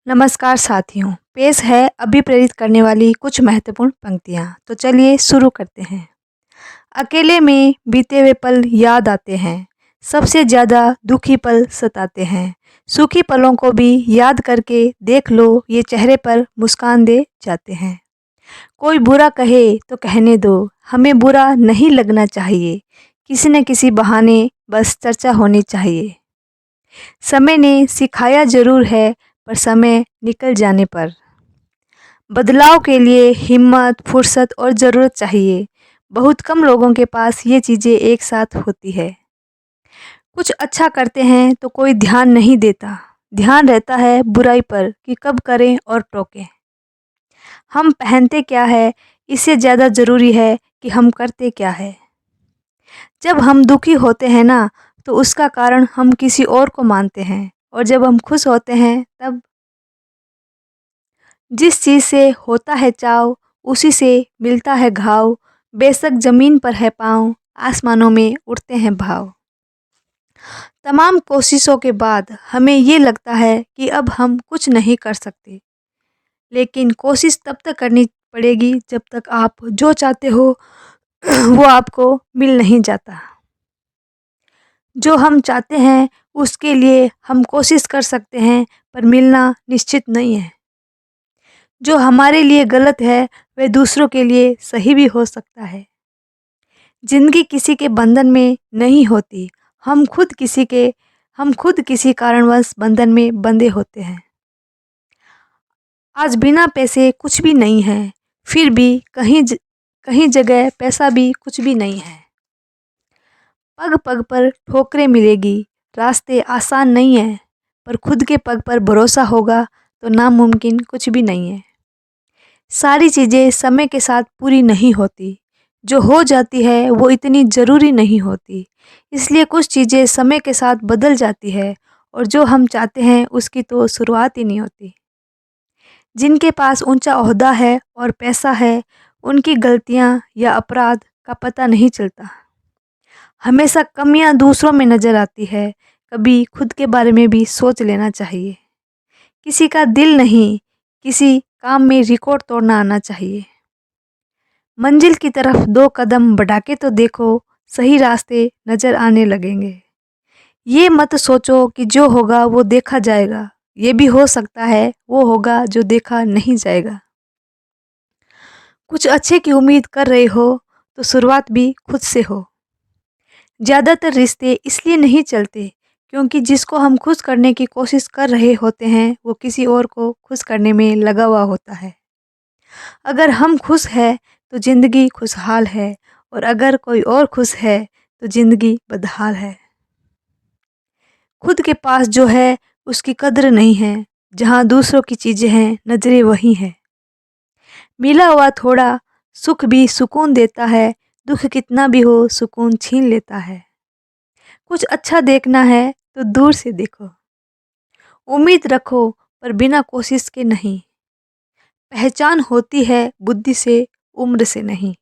नमस्कार साथियों, पेश है अभिप्रेरित करने वाली कुछ महत्वपूर्ण पंक्तियाँ। तो चलिए शुरू करते हैं। अकेले में बीते हुए पल याद आते हैं, सबसे ज़्यादा दुखी पल सताते हैं। सुखी पलों को भी याद करके देख लो, ये चेहरे पर मुस्कान दे जाते हैं। कोई बुरा कहे तो कहने दो, हमें बुरा नहीं लगना चाहिए। किसी न किसी बहाने बस चर्चा होनी चाहिए। समय ने सिखाया ज़रूर है, पर समय निकल जाने पर बदलाव के लिए हिम्मत, फुर्सत और ज़रूरत चाहिए। बहुत कम लोगों के पास ये चीज़ें एक साथ होती है। कुछ अच्छा करते हैं तो कोई ध्यान नहीं देता, ध्यान रहता है बुराई पर कि कब करें और टोकें। हम पहनते क्या है, इससे ज़्यादा ज़रूरी है कि हम करते क्या है। जब हम दुखी होते हैं ना, तो उसका कारण हम किसी और को मानते हैं, और जब हम खुश होते हैं तब जिस चीज़ से होता है चाव, उसी से मिलता है घाव। बेशक ज़मीन पर है पाँव, आसमानों में उड़ते हैं भाव। तमाम कोशिशों के बाद हमें ये लगता है कि अब हम कुछ नहीं कर सकते, लेकिन कोशिश तब तक करनी पड़ेगी जब तक आप जो चाहते हो वो आपको मिल नहीं जाता। जो हम चाहते हैं उसके लिए हम कोशिश कर सकते हैं, पर मिलना निश्चित नहीं है। जो हमारे लिए गलत है वह दूसरों के लिए सही भी हो सकता है। जिंदगी किसी के बंधन में नहीं होती, हम खुद किसी कारणवश बंधन में बंधे होते हैं। आज बिना पैसे कुछ भी नहीं है, फिर भी कहीं जगह पैसा भी कुछ भी नहीं है। पग पग पर ठोकरें मिलेगी, रास्ते आसान नहीं है, पर खुद के पग पर भरोसा होगा तो नामुमकिन कुछ भी नहीं है। सारी चीज़ें समय के साथ पूरी नहीं होती, जो हो जाती है वो इतनी ज़रूरी नहीं होती। इसलिए कुछ चीज़ें समय के साथ बदल जाती है, और जो हम चाहते हैं उसकी तो शुरुआत ही नहीं होती। जिनके पास ऊंचा ओहदा है और पैसा है, उनकी गलतियां या अपराध का पता नहीं चलता। हमेशा कमियां दूसरों में नज़र आती है, कभी खुद के बारे में भी सोच लेना चाहिए। किसी का दिल नहीं, किसी काम में रिकॉर्ड तोड़ना आना चाहिए। मंजिल की तरफ 2 कदम बढ़ा के तो देखो, सही रास्ते नज़र आने लगेंगे। ये मत सोचो कि जो होगा वो देखा जाएगा, ये भी हो सकता है वो होगा जो देखा नहीं जाएगा। कुछ अच्छे की उम्मीद कर रहे हो तो शुरुआत भी खुद से हो। ज़्यादातर रिश्ते इसलिए नहीं चलते क्योंकि जिसको हम खुश करने की कोशिश कर रहे होते हैं वो किसी और को खुश करने में लगा हुआ होता है। अगर हम खुश हैं तो ज़िंदगी खुशहाल है, और अगर कोई और खुश है तो ज़िंदगी बदहाल है। खुद के पास जो है उसकी कद्र नहीं है, जहाँ दूसरों की चीज़ें हैं नज़रें वही हैं। मिला हुआ थोड़ा सुख भी सुकून देता है, दुख कितना भी हो सुकून छीन लेता है। कुछ अच्छा देखना है तो दूर से देखो, उम्मीद रखो पर बिना कोशिश के नहीं। पहचान होती है बुद्धि से, उम्र से नहीं।